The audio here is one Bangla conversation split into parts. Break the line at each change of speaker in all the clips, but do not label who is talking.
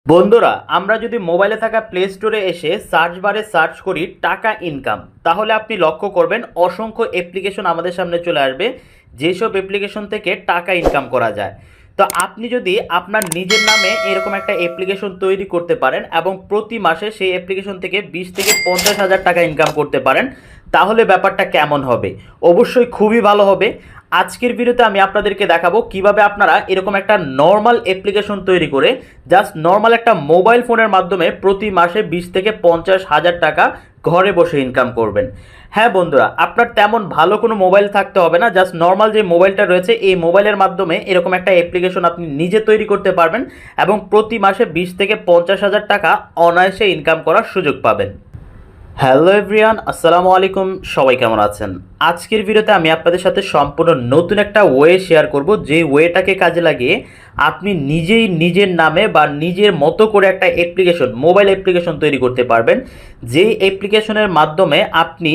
বন্ধুরা, আমরা যদি মোবাইলে থাকা প্লে স্টোরে এসে সার্চ বারে সার্চ করি টাকা ইনকাম, তাহলে আপনি লক্ষ্য করবেন অসংখ্য অ্যাপ্লিকেশন আমাদের সামনে চলে আসবে, যেসব অ্যাপ্লিকেশন থেকে টাকা ইনকাম করা যায়। তো আপনি যদি আপনার নিজের নামে এরকম একটা অ্যাপ্লিকেশন তৈরি করতে পারেন এবং প্রতি মাসে সেই অ্যাপ্লিকেশন থেকে 20 থেকে 50 হাজার টাকা ইনকাম করতে পারেন, তাহলে ব্যাপারটা কেমন হবে? অবশ্যই খুবই ভালো হবে। আজকের ভিডিওতে আমি আপনাদেরকে দেখাবো কিভাবে আপনারা এরকম একটা নর্মাল অ্যাপ্লিকেশন তৈরি করে জাস্ট নর্মাল একটা মোবাইল ফোনের মাধ্যমে প্রতি মাসে 20 থেকে 50 হাজার টাকা ঘরে বসে ইনকাম করবেন। হ্যাঁ বন্ধুরা, আপনার তেমন ভালো কোনো মোবাইল থাকতে হবে না, জাস্ট নর্মাল যে মোবাইলটা রয়েছে এই মোবাইলের মাধ্যমে এরকম একটা অ্যাপ্লিকেশন আপনি নিজে তৈরি করতে পারবেন এবং প্রতি মাসে 20 থেকে 50 হাজার টাকা অনায়াসে ইনকাম করার সুযোগ পাবেন। হ্যালো এভরিওয়ান, আসসালামু আলাইকুম। সবাই কেমন আছেন? আজকের ভিডিওতে আমি আপনাদের সাথে সম্পূর্ণ নতুন একটা ওয়ে শেয়ার করব, যে ওয়েটাকে কাজে লাগিয়ে আপনি নিজেই নিজের নামে বা নিজের মতো করে একটা অ্যাপ্লিকেশন, মোবাইল অ্যাপ্লিকেশন তৈরি করতে পারবেন, যেই অ্যাপ্লিকেশনের মাধ্যমে আপনি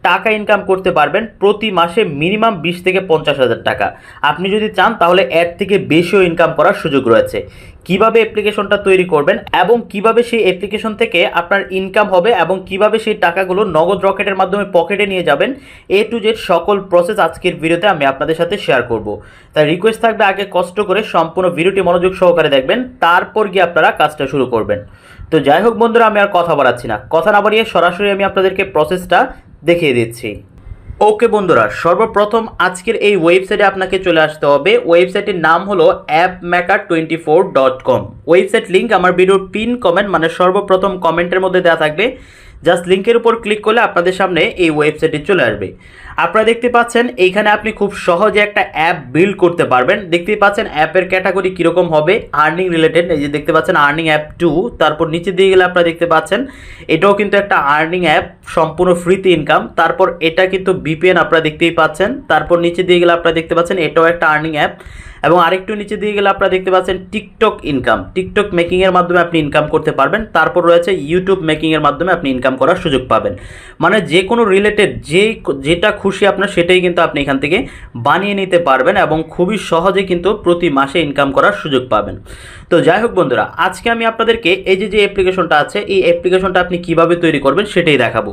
টাকা ইনকাম করতে পারবেন প্রতি মাসে মিনিমাম 20 থেকে 50 হাজার টাকা। আপনি যদি চান তাহলে এর থেকে বেশিও ইনকাম করার সুযোগ রয়েছে। কিভাবে অ্যাপ্লিকেশনটা তৈরি করবেন এবং কিভাবে সেই অ্যাপ্লিকেশন থেকে আপনার ইনকাম হবে এবং কিভাবে সেই টাকাগুলো নগদ রকেটের মাধ্যমে পকেটে নিয়ে যাবেন, এ টু জেড সকল প্রসেস আজকের ভিডিওতে আমি আপনাদের সাথে শেয়ার করব। তাই রিকোয়েস্ট থাকবে আগে কষ্ট করে সম্পূর্ণ ভিডিওটি মনোযোগ সহকারে দেখবেন, তারপর গিয়ে আপনারা কাজটা শুরু করবেন। তো যাই হোক বন্ধুরা, আমি আর কথা বাড়াচ্ছি না, কথা না বাড়িয়ে সরাসরি আমি আপনাদেরকে প্রসেসটা দেখিয়ে দিচ্ছি। ওকে বন্ধুরা, সর্বপ্রথম আজকের এই ওয়েবসাইটে আপনাকে চলে আসতে হবে। ওয়েবসাইটের নাম হলো appmaker24.com। ওয়েবসাইট লিঙ্ক আমার ভিডিওর পিন কমেন্ট, মানে সর্বপ্রথম কমেন্টের মধ্যে দেওয়া থাকবে। জাস্ট লিঙ্কের উপর ক্লিক করলে আপনাদের সামনে এই ওয়েবসাইটে চলে আসবে। আপনারা দেখতে পাচ্ছেন এইখানে আপনি খুব সহজে একটা অ্যাপ বিল্ড করতে পারবেন। দেখতেই পাচ্ছেন অ্যাপের ক্যাটাগরি কীরকম হবে, আর্নিং রিলেটেড। এই যে দেখতে পাচ্ছেন আর্নিং অ্যাপ 2, তারপর নিচে দিয়ে গেলে আপনারা দেখতে পাচ্ছেন এটাও কিন্তু একটা আর্নিং অ্যাপ, সম্পূর্ণ ফ্রিতে ইনকাম। তারপর এটা কিন্তু বিপিএন আপনারা দেখতেই পাচ্ছেন। তারপর নিচে দিয়ে গেলে আপনারা দেখতে পাচ্ছেন এটাও একটা আর্নিং অ্যাপ, এবং আরেকটু নিচে দিয়ে গেলে আপনারা দেখতে পাচ্ছেন টিকটক ইনকাম, টিকটক মেকিংয়ের মাধ্যমে আপনি ইনকাম করতে পারবেন। তারপর রয়েছে ইউটিউব মেকিংয়ের মাধ্যমে আপনি ইনকাম করার সুযোগ পাবেন। মানে যে কোনো রিলেটেড যেটা খুশি আপনার সেটাই কিন্তু আপনি এখান থেকে বানিয়ে নিতে পারবেন এবং খুবই সহজে কিন্তু প্রতি মাসে ইনকাম করার সুযোগ পাবেন। তো যাই হোক বন্ধুরা, আজকে আমি আপনাদেরকে এই যে অ্যাপ্লিকেশনটা আছে, এই অ্যাপ্লিকেশনটা আপনি কিভাবে তৈরি করবেন সেটাই দেখাবো।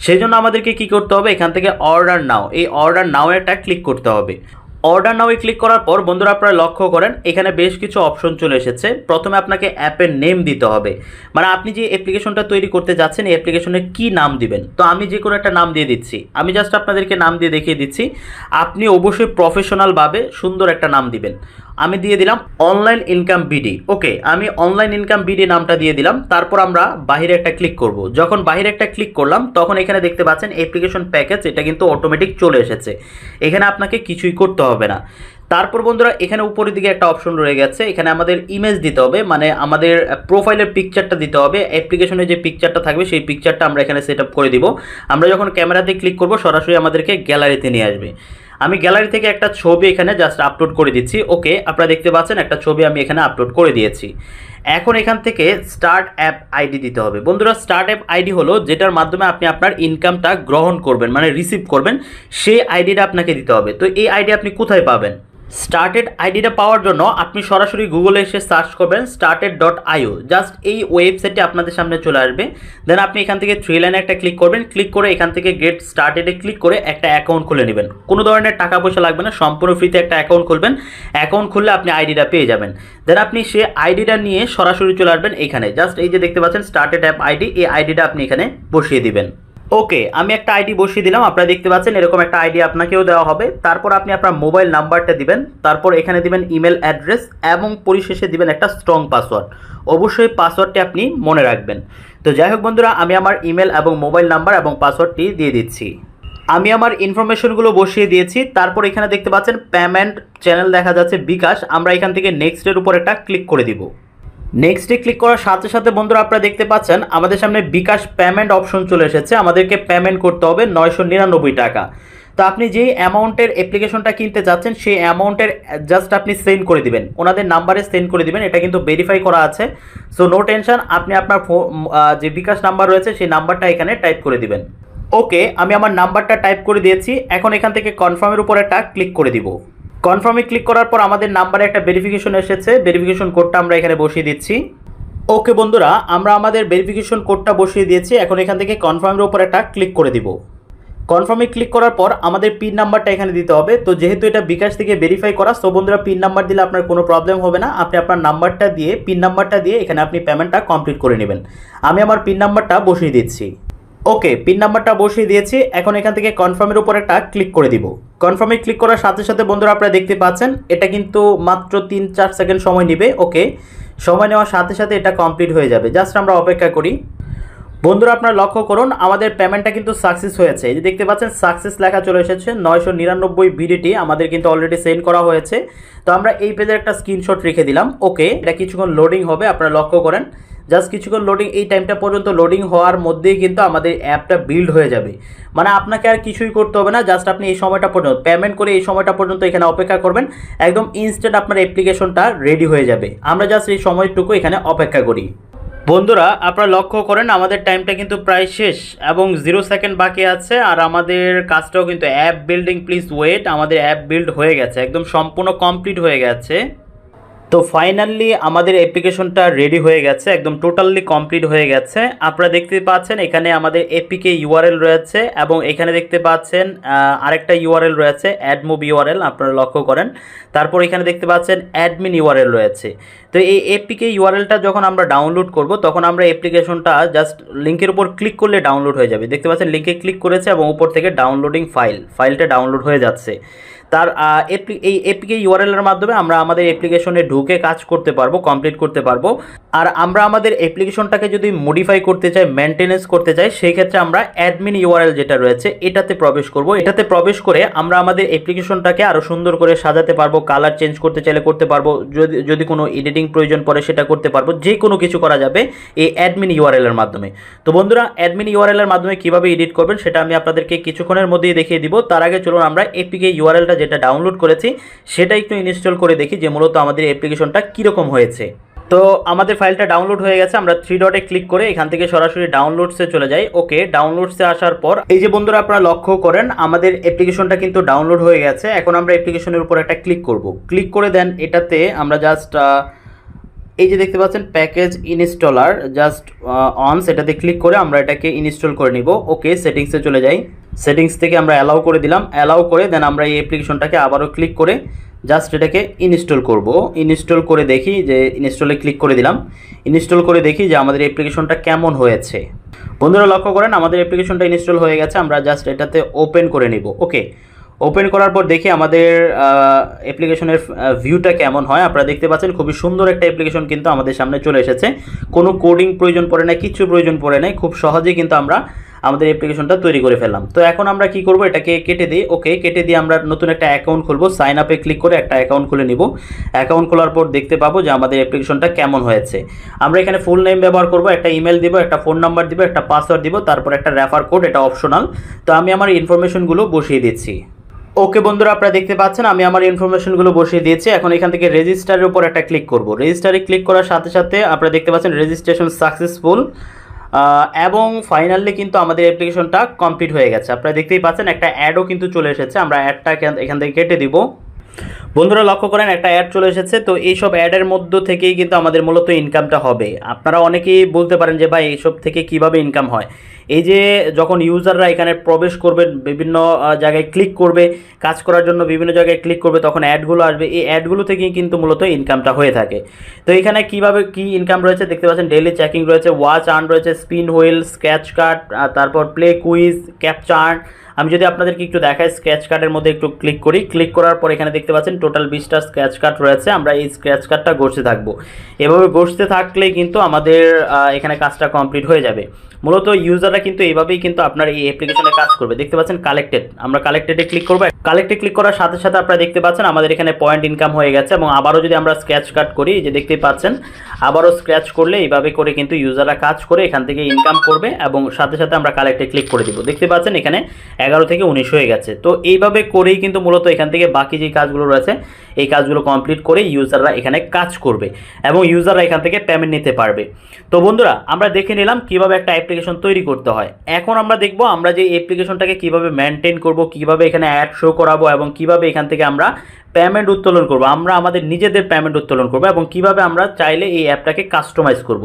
সেই জন্য আমাদেরকে কি করতে হবে, এখান থেকে অর্ডার নাও, এই অর্ডার নাও একটা ক্লিক করতে হবে। অর্ডার নাও ক্লিক করার পর বন্ধুরা আপনারা লক্ষ্য করেন এখানে বেশ কিছু অপশন চলে এসেছে। প্রথমে আপনাকে অ্যাপের নেম দিতে হবে, মানে আপনি যে অ্যাপ্লিকেশনটা তৈরি করতে যাচ্ছেন এই অ্যাপ্লিকেশনের কী নাম দিবেন। তো আমি যে কোনো একটা নাম দিয়ে দিচ্ছি, আমি জাস্ট আপনাদেরকে নাম দিয়ে দেখিয়ে দিচ্ছি। আপনি অবশ্যই প্রফেশনালভাবে সুন্দর একটা নাম দিবেন। আমি দিয়ে দিলাম অনলাইন ইনকাম বিডি। ওকে, আমি অনলাইন ইনকাম বিডি নামটা দিয়ে দিলাম। তারপর আমরা বাইরে একটা ক্লিক করব। যখন বাইরে একটা ক্লিক করলাম তখন এখানে দেখতে পাচ্ছেন অ্যাপ্লিকেশন প্যাকেজ, এটা কিন্তু অটোমেটিক চলে এসেছে, এখানে আপনাকে কিছুই করতে হবে না। তারপর বন্ধুরা এখানে উপরের দিকে একটা অপশন রয়ে গেছে, এখানে আমাদের ইমেজ দিতে হবে, মানে আমাদের প্রোফাইলের পিকচারটা দিতে হবে। অ্যাপ্লিকেশনে যে পিকচারটা থাকবে সেই পিকচারটা আমরা এখানে সেট আপ করে দিব। আমরা যখন ক্যামেরাতে ক্লিক করব সরাসরি আমাদেরকে গ্যালারিতে নিয়ে আসবে। আমি গ্যালারি থেকে একটা ছবি এখানে জাস্ট আপলোড করে দিচ্ছি। ওকে, আপনারা দেখতে পাচ্ছেন একটা ছবি আমি এখানে আপলোড করে দিয়েছি। এখন এখান থেকে স্টার্ট অ্যাপ আইডি দিতে হবে। বন্ধুরা, স্টার্ট অ্যাপ আইডি হলো যেটার মাধ্যমে আপনি আপনার ইনকামটা গ্রহণ করবেন, মানে রিসিভ করবেন, সেই আইডিটা আপনাকে দিতে হবে। তো এই আইডি আপনি কোথায় পাবেন? স্টার্টেড আইডিটা পাওয়ার জন্য আপনি সরাসরি গুগলে এসে সার্চ করবেন started.io। জাস্ট এই ওয়েবসাইটে আপনাদের সামনে চলে আসবে। দেন আপনি এখান থেকে থ্রি লাইনে একটা ক্লিক করবেন, ক্লিক করে এখান থেকে গেট স্টার্টেডে ক্লিক করে একটা অ্যাকাউন্ট খুলে নেবেন। কোনো ধরনের টাকা পয়সা লাগবে না, সম্পূর্ণ ফ্রিতে একটা অ্যাকাউন্ট খুলবেন। অ্যাকাউন্ট খুললে আপনি আইডিটা পেয়ে যাবেন। দেন আপনি সে আইডিটা নিয়ে সরাসরি চলে আসবেন এখানে। জাস্ট এই যে দেখতে পাচ্ছেন স্টার্টেড অ্যাপ আইডি, এই আইডিটা আপনি এখানে বসিয়ে দিবেন। ওকে, আমি একটা আইডি বসিয়ে দিলাম। আপনারা দেখতে পাচ্ছেন এরকম একটা আইডি আপনাকেও দেওয়া হবে। তারপর আপনি আপনার মোবাইল নাম্বারটা দিবেন, তারপর এখানে দিবেন ইমেল অ্যাড্রেস এবং পরিশেষে দিবেন একটা স্ট্রং পাসওয়ার্ড। অবশ্যই পাসওয়ার্ডটি আপনি মনে রাখবেন। তো যাই হোক বন্ধুরা, আমি আমার ইমেল এবং মোবাইল নাম্বার এবং পাসওয়ার্ডটি দিয়ে দিচ্ছি। আমি আমার ইনফরমেশনগুলো বসিয়ে দিয়েছি। তারপর এখানে দেখতে পাচ্ছেন পেমেন্ট চ্যানেল দেখা যাচ্ছে বিকাশ। আমরা এখান থেকে নেক্সটের উপর একটা ক্লিক করে দিব। নেক্সটে ক্লিক করার সাথে সাথে বন্ধুরা আপনারা দেখতে পাচ্ছেন আমাদের সামনে বিকাশ পেমেন্ট অপশন চলে এসেছে। আমাদেরকে পেমেন্ট করতে হবে 999 টাকা। তো আপনি যেই অ্যামাউন্টের অ্যাপ্লিকেশনটা কিনতে যাচ্ছেন সেই অ্যামাউন্টের জাস্ট আপনি সেন্ড করে দিবেন, ওনাদের নাম্বারে সেন্ড করে দিবেন। এটা কিন্তু ভেরিফাই করা আছে, সো নো টেনশন। আপনি আপনার যে বিকাশ নাম্বার রয়েছে সেই নাম্বারটা এখানে টাইপ করে দিবেন। ওকে, আমি আমার নাম্বারটা টাইপ করে দিয়েছি। এখন এখান থেকে কনফার্মের উপর একটা ক্লিক করে দিব। কনফার্মে ক্লিক করার পর আমাদের নাম্বারে একটা ভেরিফিকেশন এসেছে, ভেরিফিকেশন কোডটা আমরা এখানে বসিয়ে দিচ্ছি। ওকে বন্ধুরা, আমরা আমাদের ভেরিফিকেশন কোডটা বসিয়ে দিয়েছি। এখন এখান থেকে কনফার্মের উপর একটা ক্লিক করে দিব। কনফার্মে ক্লিক করার পর আমাদের পিন নাম্বারটা এখানে দিতে হবে। তো যেহেতু এটা বিকাশ থেকে ভেরিফাই করা, সো বন্ধুরা পিন নাম্বার দিলে আপনার কোনো প্রবলেম হবে না। আপনি আপনার নাম্বারটা দিয়ে, পিন নাম্বারটা দিয়ে এখানে আপনি পেমেন্টটা কমপ্লিট করে নেবেন। আমি আমার পিন নাম্বারটা বসিয়ে দিচ্ছি। ওকে, পিন নাম্বারটা বসিয়ে দিয়েছি। এখন এখান থেকে কনফার্মের উপর একটা ক্লিক করে দিব। কনফার্মে ক্লিক করার সাথে সাথে বন্ধুরা আপনারা দেখতে পাচ্ছেন এটা কিন্তু মাত্র 3-4 সেকেন্ড সময় নেবে। ওকে, সময় নেওয়ার সাথে সাথে এটা কমপ্লিট হয়ে যাবে। জাস্ট আমরা অপেক্ষা করি। বন্ধুরা আপনারা লক্ষ্য করুন, আমাদের পেমেন্টটা কিন্তু সাকসেস হয়েছে। এই যে দেখতে পাচ্ছেন সাকসেস লেখা চলে এসেছে। 999 বিডিটি আমাদের কিন্তু অলরেডি সেন্ড করা হয়েছে। তো আমরা এই পেজের একটা স্ক্রিনশট রেখে দিলাম। ওকে, এটা কিছুক্ষণ লোডিং হবে, আপনারা লক্ষ্য করেন। জাস্ট কিছুক্ষণ লোডিং, এই টাইমটা পর্যন্ত লোডিং হওয়ার মধ্যেই কিন্তু আমাদের অ্যাপটা বিল্ড হয়ে যাবে। মানে আপনাকে আর কিছুই করতে হবে না, জাস্ট আপনি এই সময়টা পর্যন্ত পেমেন্ট করে এই সময়টা পর্যন্ত এখানে অপেক্ষা করবেন। একদম ইনস্ট্যান্ট আপনার অ্যাপ্লিকেশনটা রেডি হয়ে যাবে। আমরা জাস্ট এই সময়টুকু এখানে অপেক্ষা করি। বন্ধুরা আপনারা লক্ষ্য করেন আমাদের টাইমটা কিন্তু প্রায় শেষ এবং 0 সেকেন্ড বাকি আছে। আর আমাদের কাজটাও কিন্তু অ্যাপ বিল্ডিং প্লিজ ওয়েট, আমাদের অ্যাপ বিল্ড হয়ে গেছে, একদম সম্পূর্ণ কমপ্লিট হয়ে গেছে। তো ফাইনালি আমাদের অ্যাপ্লিকেশনটা রেডি হয়ে গেছে, একদম টোটালি কমপ্লিট হয়ে গেছে। আপনারা দেখতে পাচ্ছেন এখানে আমাদের এপিকে ইউআরএল রয়েছে এবং এখানে দেখতে পাচ্ছেন আরেকটা ইউআরএল রয়েছে, অ্যাডমুভ ইউআরএল, আপনারা লক্ষ্য করেন। তারপর এখানে দেখতে পাচ্ছেন অ্যাডমিন ইউআরএল রয়েছে। তো এই এপিকে ইউআরএলটা যখন আমরা ডাউনলোড করব তখন আমরা অ্যাপ্লিকেশনটা জাস্ট লিঙ্কের উপর ক্লিক করলে ডাউনলোড হয়ে যাবে। দেখতে পাচ্ছেন লিঙ্কে ক্লিক করেছে এবং উপর থেকে ডাউনলোডিং ফাইলটা ডাউনলোড হয়ে যাচ্ছে। তার এই এপিকে ইউআরএলের মাধ্যমে আমরা আমাদের অ্যাপ্লিকেশনে ঢুকে কাজ করতে পারবো, কমপ্লিট করতে পারবো। আর আমরা আমাদের অ্যাপ্লিকেশনটাকে যদি মডিফাই করতে চাই, মেনটেনেন্স করতে চাই, সেই ক্ষেত্রে আমরা অ্যাডমিন ইউআরএল যেটা রয়েছে এটাতে প্রবেশ করব। এটাতে প্রবেশ করে আমরা আমাদের অ্যাপ্লিকেশনটাকে আরও সুন্দর করে সাজাতে পারবো, কালার চেঞ্জ করতে চাইলে করতে পারবো, যদি কোনো এডিটিং প্রয়োজন পড়ে সেটা করতে পারবো, যে কোনো কিছু করা যাবে এই অ্যাডমিন ইউআরএলের মাধ্যমে। তো বন্ধুরা অ্যাডমিন ইউআরএলের মাধ্যমে কীভাবে এডিট করবেন সেটা আমি আপনাদেরকে কিছুক্ষণের মধ্যেই দেখিয়ে দিব। তার আগে চলুন আমরা এপিকে ইউআরএলটা যেটা ডাউনলোড করেছি সেটা একটু ইনস্টল করে দেখি যে মূলত আমাদের অ্যাপ্লিকেশনটা কীরকম হয়েছে। তো আমাদের ফাইলটা ডাউনলোড হয়ে গেছে। আমরা 3 ডটে ক্লিক করে এখান থেকে সরাসরি ডাউনলোডসে চলে যাই। ওকে, ডাউনলোডসে আসার পর এই যে বন্ধুরা আপনারা লক্ষ্য করেন আমাদের অ্যাপ্লিকেশনটা কিন্তু ডাউনলোড হয়ে গেছে। এখন আমরা অ্যাপ্লিকেশনের উপর একটা ক্লিক করব। ক্লিক করে দেন এটাতে আমরা জাস্ট এই যে দেখতে পাচ্ছেন প্যাকেজ ইনস্টলার, জাস্ট অন সেটাতে ক্লিক করে আমরা এটাকে ইনস্টল করে নিব। ওকে, সেটিংসে চলে যাই। সেটিংস থেকে আমরা অ্যালাউ করে দিলাম। অ্যালাউ করে দেন আমরা এই অ্যাপ্লিকেশনটাকে আবারও ক্লিক করে জাস্ট এটাকে ইনস্টল করব। ইনস্টল করে দেখি যে ইনস্টলে ক্লিক করে দিলাম। ইনস্টল করে দেখি যে আমাদের অ্যাপ্লিকেশনটা কেমন হয়েছে। বন্ধুরা লক্ষ্য করেন আমাদের অ্যাপ্লিকেশনটা ইনস্টল হয়ে গেছে। আমরা জাস্ট এটাতে ওপেন করে নিব। ওকে, ওপেন করার পর দেখি আমাদের অ্যাপ্লিকেশনের ভিউটা কেমন হয়। আপনারা দেখতে পাচ্ছেন খুবই সুন্দর একটা অ্যাপ্লিকেশন কিন্তু আমাদের সামনে চলে এসেছে। কোনো কোডিং প্রয়োজন পড়ে না, কিছু প্রয়োজন পড়ে নাই, খুব সহজেই কিন্তু আমরা আমাদের অ্যাপ্লিকেশনটা তৈরি করে ফেললাম। তো এখন আমরা কি করব, এটাকে কেটে দিই। ওকে, কেটে দিয়ে আমরা নতুন একটা অ্যাকাউন্ট খুলবো। সাইন আপে ক্লিক করে একটা অ্যাকাউন্ট খুলে নিব। অ্যাকাউন্ট খোলার পর দেখতে পাবো যে আমাদের অ্যাপ্লিকেশনটা কেমন হয়েছে। আমরা এখানে ফুল নেম ব্যবহার করব, একটা ইমেল দিব, একটা ফোন নাম্বার দিব, একটা পাসওয়ার্ড দিব, তারপর একটা রেফার কোড, এটা অপশনাল। তো আমি আমার ইনফরমেশনগুলো বসিয়ে দিচ্ছি। ওকে বন্ধুরা আপনারা দেখতে পাচ্ছেন আমি আমার ইনফরমেশনগুলো বসিয়ে দিয়েছি। এখন এখান থেকে রেজিস্টারের উপর একটা ক্লিক করব। রেজিস্টারে ক্লিক করার সাথে সাথে আপনারা দেখতে পাচ্ছেন রেজিস্ট্রেশন সাকসেসফুল এবং ফাইনালি কিন্তু আমাদের অ্যাপ্লিকেশনটা কমপ্লিট হয়ে গেছে। আপনারা দেখতেই পাচ্ছেন একটা অ্যাডও কিন্তু চলে এসেছে। আমরা অ্যাডটা এখান থেকে কেটে দিব। বন্ধুরা লক্ষ্য করেন একটা অ্যাড চলে এসেছে। তো এইসব অ্যাডের মধ্য থেকেই কিন্তু আমাদের মূলত ইনকামটা হবে। আপনারা অনেকেই বলতে পারেন যে ভাই এইসব থেকে কিভাবে ইনকাম হয়। এই যে যখন ইউজাররা এখানে প্রবেশ করবে, বিভিন্ন জায়গায় ক্লিক করবে, কাজ করার জন্য বিভিন্ন জায়গায় ক্লিক করবে, তখন অ্যাডগুলো আসবে। এই অ্যাডগুলো থেকেই কিন্তু মূলত ইনকামটা হয়ে থাকে। তো এখানে কিভাবে কি ইনকাম রয়েছে দেখতে পাচ্ছেন, ডেইলি চেকিং রয়েছে, ওয়াচ আর্ন রয়েছে, স্পিন হুইল, স্ক্র্যাচ কার্ড, তারপর প্লে কুইজ, ক্যাপচা আর্ন। আমি যদি আপনাদেরকে একটু দেখাই, স্ক্র্যাচ কার্ডের মধ্যে একটু ক্লিক করি। ক্লিক করার পর এখানে দেখতে পাচ্ছেন টোটাল 20টা স্ক্র্যাচ কার্ড রয়েছে। আমরা এই স্ক্র্যাচ কার্ডটা ঘষতে থাকবো। এভাবে ঘষতে থাকলেই কিন্তু আমাদের এখানে কাজটা কমপ্লিট হয়ে যাবে। মূলত ইউজাররা কিন্তু এইভাবেই কিন্তু আপনার এই অ্যাপ্লিকেশনে কাজ করবে। দেখতে পাচ্ছেন কালেক্টেড, আমরা কালেক্টেডে ক্লিক করবো। কালেক্টে ক্লিক করার সাথে সাথে আপনারা দেখতে পাচ্ছেন আমাদের এখানে পয়েন্ট ইনকাম হয়ে গেছে। এবং আবারও যদি আমরা স্ক্র্যাচ কার্ড করি, যে দেখতেই পাচ্ছেন আবারও স্ক্র্যাচ করলে এইভাবে করে কিন্তু ইউজাররা কাজ করে এখান থেকে ইনকাম করবে। এবং সাথে সাথে আমরা কালেক্টে ক্লিক করে দিব। দেখতে পাচ্ছেন এখানে 11 থেকে 19 হয়ে গেছে। তো এইভাবে করেই কিন্তু মূলত এখান থেকে বাকি যে কাজগুলো রয়েছে এই কাজগুলো কমপ্লিট করে ইউজাররা এখানে কাজ করবে এবং ইউজাররা এখান থেকে পেমেন্ট নিতে পারবে। তো বন্ধুরা আমরা দেখে নিলাম কিভাবে একটা অ্যাপ্লিকেশন তৈরি করতে হয়। এখন আমরা দেখব আমরা যে অ্যাপ্লিকেশনটাকে কিভাবে মেনটেন করব, কিভাবে এখানে অ্যাড শো করাবো এবং কিভাবে এখান থেকে আমরা পেমেন্ট উত্তোলন করব, আমরা আমাদের নিজেদের পেমেন্ট উত্তোলন করব এবং কিভাবে আমরা চাইলে এই অ্যাপটাকে কাস্টমাইজ করব।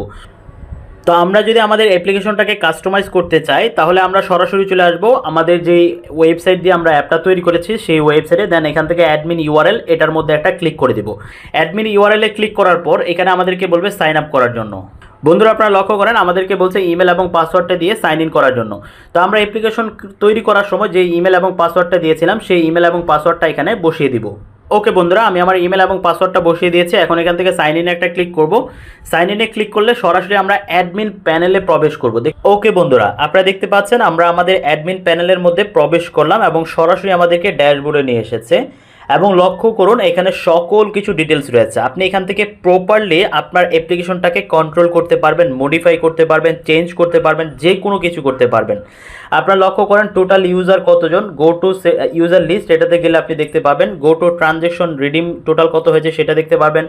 তো আমরা যদি আমাদের অ্যাপ্লিকেশনটাকে কাস্টমাইজ করতে চাই তাহলে আমরা সরাসরি চলে আসবো আমাদের যে ওয়েবসাইট দিয়ে আমরা অ্যাপটা তৈরি করেছি সেই ওয়েবসাইটে। দেন এখান থেকে অ্যাডমিন ইউআরএল এটার মধ্যে একটা ক্লিক করে দিব। অ্যাডমিন ইউআরএল এ ক্লিক করার পর এখানে আমাদেরকে বলবে সাইন আপ করার জন্য। বন্ধুরা আপনারা লক্ষ্য করেন আমাদেরকে বলছে ইমেল এবং পাসওয়ার্ডটা দিয়ে সাইন ইন করার জন্য। তো আমরা অ্যাপ্লিকেশন তৈরি করার সময় যে ইমেল এবং পাসওয়ার্ডটা দিয়েছিলাম সেই ইমেল এবং পাসওয়ার্ডটা এখানে বসিয়ে দিব। ওকে বন্ধুরা, আমি আমার ইমেল এবং পাসওয়ার্ডটা বসিয়ে দিয়েছি। এখন এখান থেকে সাইন ইনে একটা ক্লিক করব। সাইন ইনে ক্লিক করলে সরাসরি আমরা অ্যাডমিন প্যানেলে প্রবেশ করব। ওকে বন্ধুরা, আপনারা দেখতে পাচ্ছেন আমরা আমাদের অ্যাডমিন প্যানেলের মধ্যে প্রবেশ করলাম এবং সরাসরি আমাদেরকে ড্যাশবোর্ডে নিয়ে এসেছে এবং লক্ষ্য করুন এখানে সকল কিছু ডিটেলস রয়েছে। আপনি এখান থেকে প্রপারলি আপনার অ্যাপ্লিকেশনটাকে কন্ট্রোল করতে পারবেন, মডিফাই করতে পারবেন, চেঞ্জ করতে পারবেন, যে কোনো কিছু করতে পারবেন। আপনারা লক্ষ্য করেন টোটাল ইউজার কতজন, গো টু ইউজার লিস্ট এটাতে গেলে আপনি দেখতে পাবেন, go to transaction redeem total কত হয়েছে সেটা দেখতে পারবেন,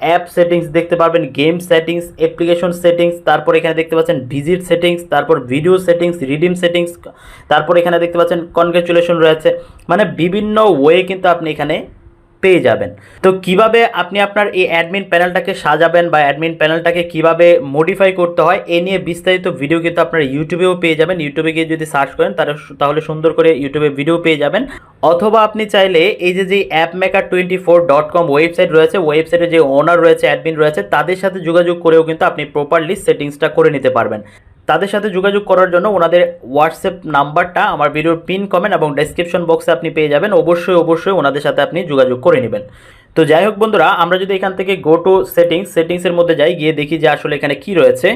অ্যাপ সেটিংস দেখতে পারবেন, গেম সেটিংস, অ্যাপ্লিকেশন সেটিংস, তারপর এখানে দেখতে পাচ্ছেন ভিজিট সেটিংস, তারপর ভিডিও সেটিংস, রিডিম সেটিংস, তারপর এখানে দেখতে পাচ্ছেন কনগ্রেচুলেশন রয়েছে। মানে বিভিন্ন ওয়ে কিন্তু আপনি এখানে পেয়ে যাবেন। তো কিভাবে আপনি আপনার এই অ্যাডমিন প্যানেলটাকে সাজাবেন বা অ্যাডমিন প্যানেলটাকে কিভাবে মডিফাই করতে হয় এ নিয়ে বিস্তারিত ভিডিও কিন্তু আপনারা ইউটিউবেও পেয়ে যাবেন। ইউটিউবে গিয়ে যদি সার্চ করেন তাহলে সুন্দর করে ইউটিউবে ভিডিও পেয়ে যাবেন। অথবা আপনি চাইলে এই যে appmaker24.com ওয়েবসাইট রয়েছে, ওয়েবসাইটে যে ওনার রয়েছে, অ্যাডমিন রয়েছে, তাদের সাথে যোগাযোগ করেও কিন্তু আপনি প্রপারলি সেটিংসটা করে নিতে পারবেন। তাদের সাথে যোগাযোগ করার জন্য ওনাদের হোয়াটসঅ্যাপ নাম্বারটা আমার ভিডিওর পিন কমেন্ট এবং ডেসক্রিপশন বক্সে আপনি পেয়ে যাবেন। অবশ্যই ওনাদের সাথে আপনি যোগাযোগ করে নেবেন। তো যাই হোক বন্ধুরা, আমরা যদি এখান থেকে গো টু সেটিংসের মধ্যে যাই, গিয়ে দেখি যে আসলে এখানে কি রয়েছে।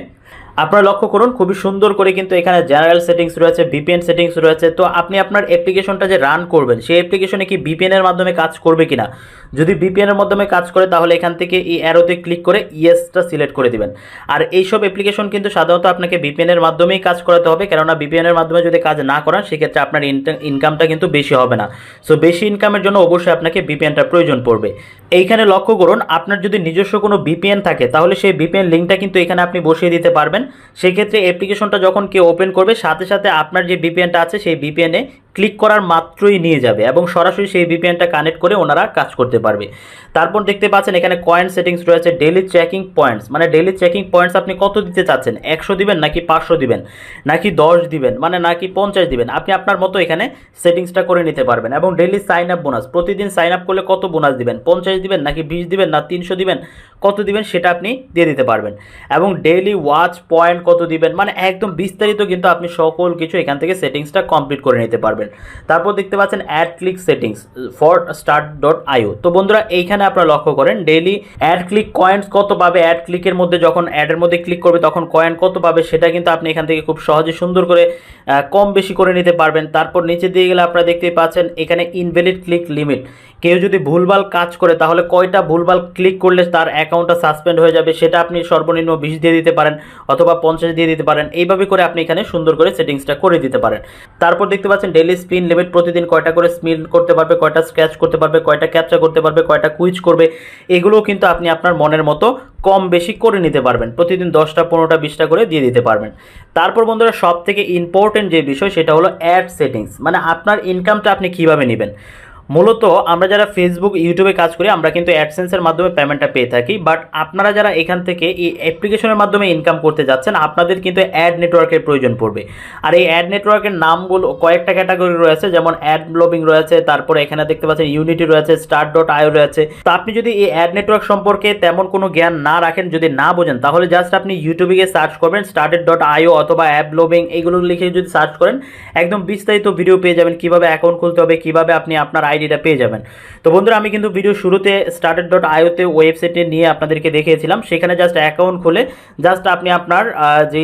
আপনারা লক্ষ্য করুন খুবই সুন্দর করে কিন্তু এখানে জেনারেল সেটিংস রয়েছে, ভিপিএন সেটিংস রয়েছে। তো আপনি আপনার অ্যাপ্লিকেশনটা যে রান করবেন সেই অ্যাপ্লিকেশনে কি ভিপিএনের মাধ্যমে কাজ করবে কিনা, যদি ভিপিএনের মাধ্যমে কাজ করে তাহলে এখান থেকে এই অ্যারোতে ক্লিক করে ইয়েসটা সিলেক্ট করে দিবেন। আর এইসব অ্যাপ্লিকেশন কিন্তু সাধারণত আপনাকে ভিপিএনের মাধ্যমেই কাজ করাতে হবে, কেননা ভিপিএনের মাধ্যমে যদি কাজ না করান সেক্ষেত্রে আপনার ইনকামটা কিন্তু বেশি হবে না। সো বেশি ইনকামের জন্য অবশ্যই আপনাকে ভিপিএনটা প্রয়োজন পড়বে। এইখানে লক্ষ্য করুন আপনার যদি নিজস্ব কোনো ভিপিএন থাকে তাহলে সেই ভিপিএন লিঙ্কটা কিন্তু এখানে আপনি বসিয়ে দিতে পারবেন। সেক্ষেত্রে অ্যাপ্লিকেশনটা যখন কেউ ওপেন করবে সাথে সাথে আপনার যে ভিপিএনটা আছে সেই ভিপিএনে ক্লিক করার মাত্রই নিয়ে যাবে এবং সরাসরি সেই ভিপিএনটা কানেক্ট করে ওনারা কাজ করতে পারবে। তারপর দেখতে পাচ্ছেন এখানে কয়েন সেটিংস রয়েছে, ডেইলি চেকিং পয়েন্টস, মানে ডেইলি চেকিং পয়েন্টস আপনি কত দিতে চাচ্ছেন, 100 দিবেন নাকি 500 দিবেন নাকি 10 দিবেন, মানে নাকি 50 দিবেন, আপনি আপনার মতো এখানে সেটিংসটা করে নিতে পারবেন। এবং ডেইলি সাইন আপ বোনাস, প্রতিদিন সাইন আপ করলে কত বোনাস দিবেন, 50 দিবেন নাকি 20 দিবেন না 300 দিবেন, কত দিবেন সেটা আপনি দিয়ে দিতে পারবেন। এবং ডেইলি ওয়াচ পয়েন্ট কত দিবেন, মানে একদম বিস্তারিত কিন্তু আপনি সকল কিছু এখান থেকে সেটিংসটা কমপ্লিট করে নিতে পারবেন। তারপর দেখতে পাচ্ছেন add click settings for start.io। তো বন্ধুরা এইখানে আপনারা লক্ষ্য করেন ডেইলি অ্যাড ক্লিক কয়েন্স কত পাবে, অ্যাড ক্লিকের মধ্যে যখন অ্যাডের মধ্যে ক্লিক করবে তখন কয়েন কত পাবে সেটা কিন্তু আপনি এখান থেকে খুব সহজে সুন্দর করে কম বেশি করে নিতে পারবেন। তারপর নিচে দিয়ে গেলে আপনারা দেখতেই পাচ্ছেন এখানে ইনভ্যালিড ক্লিক লিমিট, কেউ যদি ভুলভাল কাজ করে তাহলে কয়টা ভুলভাল ক্লিক করলে তার অ্যাকাউন্টটা সাসপেন্ড হয়ে যাবে সেটা আপনি সর্বনিম্ন 20 দিয়ে দিতে পারেন অথবা 50 দিয়ে দিতে পারেন। এইভাবে করে আপনি এখানে সুন্দর করে সেটিংসটা করে দিতে পারেন। তারপর দেখতে পাচ্ছেন ডেইলি স্পিন লিমিট, প্রতিদিন কয়টা করে স্পিন করতে পারবে, কয়টা স্ক্র্যাচ করতে পারবে, কয়টা ক্যাপচা করতে পারবে, কয়টা কুইজ করবে, এগুলোও কিন্তু আপনি আপনার মনের মতো কম বেশি করে নিতে পারবেন। প্রতিদিন 10টা 15টা 20টা করে দিয়ে দিতে পারবেন। তারপর বন্ধুরা সব থেকে ইম্পর্টেন্ট যে বিষয় সেটা হলো অ্যাড সেটিংস, মানে আপনার ইনকামটা আপনি কিভাবে নেবেন। মূলত আমরা যারা ফেসবুক ইউটিউবে কাজ করি আমরা কিন্তু অ্যাডসেন্সের মাধ্যমে পেমেন্টটা পেয়ে থাকি, বাট আপনারা যারা এখান থেকে এই অ্যাপ্লিকেশনের মাধ্যমে ইনকাম করতে যাচ্ছেন আপনাদের কিন্তু অ্যাড নেটওয়ার্কের প্রয়োজন পড়বে। আর এই অ্যাড নেটওয়ার্কের নামগুলো কয়েকটা ক্যাটাগরি রয়েছে, যেমন অ্যাড ব্লবিং রয়েছে, তারপরে এখানে দেখতে পাচ্ছেন ইউনিটি রয়েছে, start.io রয়েছে। তো আপনি যদি এই অ্যাড নেটওয়ার্ক সম্পর্কে তেমন কোনো জ্ঞান না রাখেন, যদি না বোঝেন, তাহলে জাস্ট আপনি ইউটিউবে গিয়ে সার্চ করবেন started.io অথবা অ্যাড ব্লবিং, এইগুলো লিখে যদি সার্চ করেন একদম বিস্তারিত ভিডিও পেয়ে যাবেন, কিভাবে অ্যাকাউন্ট খুলতে হবে, কিভাবে আপনি আপনার আইডিটা পেয়ে যাবেন। তো বন্ধুরা আমি কিন্তু ভিডিও শুরুতে started.io তে ওয়েবসাইটে নিয়ে আপনাদেরকে দেখিয়েছিলাম, সেখানে জাস্ট অ্যাকাউন্ট খুলে জাস্ট আপনি আপনার যে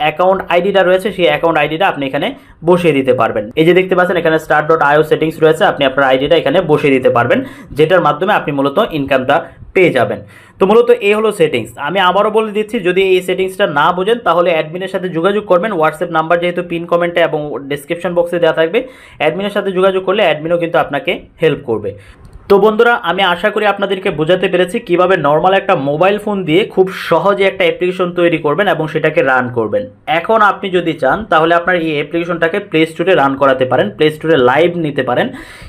অ্যাকাউন্ট আইডিটা রয়েছে সেই অ্যাকাউন্ট আইডিটা আপনি এখানে বসিয়ে দিতে পারবেন। এই যে দেখতে পাচ্ছেন এখানে start.io সেটিংস রয়েছে, আপনি আপনার আইডিটা এখানে বসিয়ে দিতে পারবেন, যেটার মাধ্যমে আপনি মূলত ইনকামটা পেয়ে যাবেন। তো মূলত এই হলো সেটিংস। আমি আবারও বলে দিচ্ছি, যদি এই সেটিংসটা না বোঝেন তাহলে অ্যাডমিনের সাথে যোগাযোগ করবেন। হোয়াটসঅ্যাপ নাম্বার যেহেতু পিন কমেন্টে এবং ডেসক্রিপশন বক্সে দেওয়া থাকবে, অ্যাডমিনের সাথে যোগাযোগ করলে অ্যাডমিনও কিন্তু আপনাকে হেল্প করবে। তো বন্ধুরা, আমি আশা করি আপনাদেরকে বোঝাতে পেরেছি কিভাবে নর্মাল একটা মোবাইল ফোন দিয়ে খুব সহজে একটা অ্যাপ্লিকেশন তৈরি করবেন এবং সেটাকে রান করবেন। এখন আপনি যদি চান তাহলে আপনার এই অ্যাপ্লিকেশনটাকে প্লে স্টোরে রান করাতে পারেন, প্লে স্টোরে লাইভ নিতে পারেন।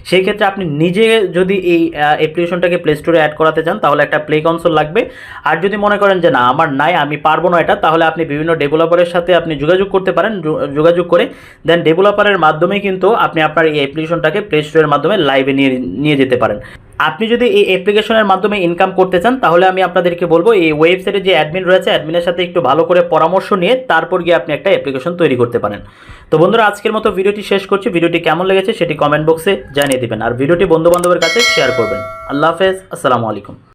সেই ক্ষেত্রে আপনি নিজে যদি এই অ্যাপ্লিকেশনটাকে প্লে স্টোরে অ্যাড করাতে চান তাহলে একটা প্লে কনসোল লাগবে। আর যদি মনে করেন যে না আমার নাই, আমি পারবো না এটা, তাহলে আপনি বিভিন্ন ডেভেলপারের সাথে আপনি যোগাযোগ করতে পারেন। যোগাযোগ করে দেন ডেভেলপারের মাধ্যমে কিন্তু আপনি আপনার এই অ্যাপ্লিকেশনটাকে প্লে স্টোরের মাধ্যমে লাইভে নিয়ে যেতে পারেন। আপনি যদি এই অ্যাপ্লিকেশনের মাধ্যমে ইনকাম করতে চান তাহলে আমি আপনাদেরকে বলবো এই ওয়েবসাইটে যে অ্যাডমিন রয়েছে, অ্যাডমিনের সাথে একটু ভালো করে পরামর্শ নিয়ে তারপর গিয়ে আপনি একটা অ্যাপ্লিকেশন তৈরি করতে পারেন। তো বন্ধুরা, আজকের মতো ভিডিওটি শেষ করছি। ভিডিওটি কেমন লেগেছে সেটি কমেন্ট বক্সে জানিয়ে দিবেন, আর ভিডিওটি বন্ধু বান্ধবের কাছে শেয়ার করবেন। আল্লাহ হাফেজ, আসসালামু আলাইকুম।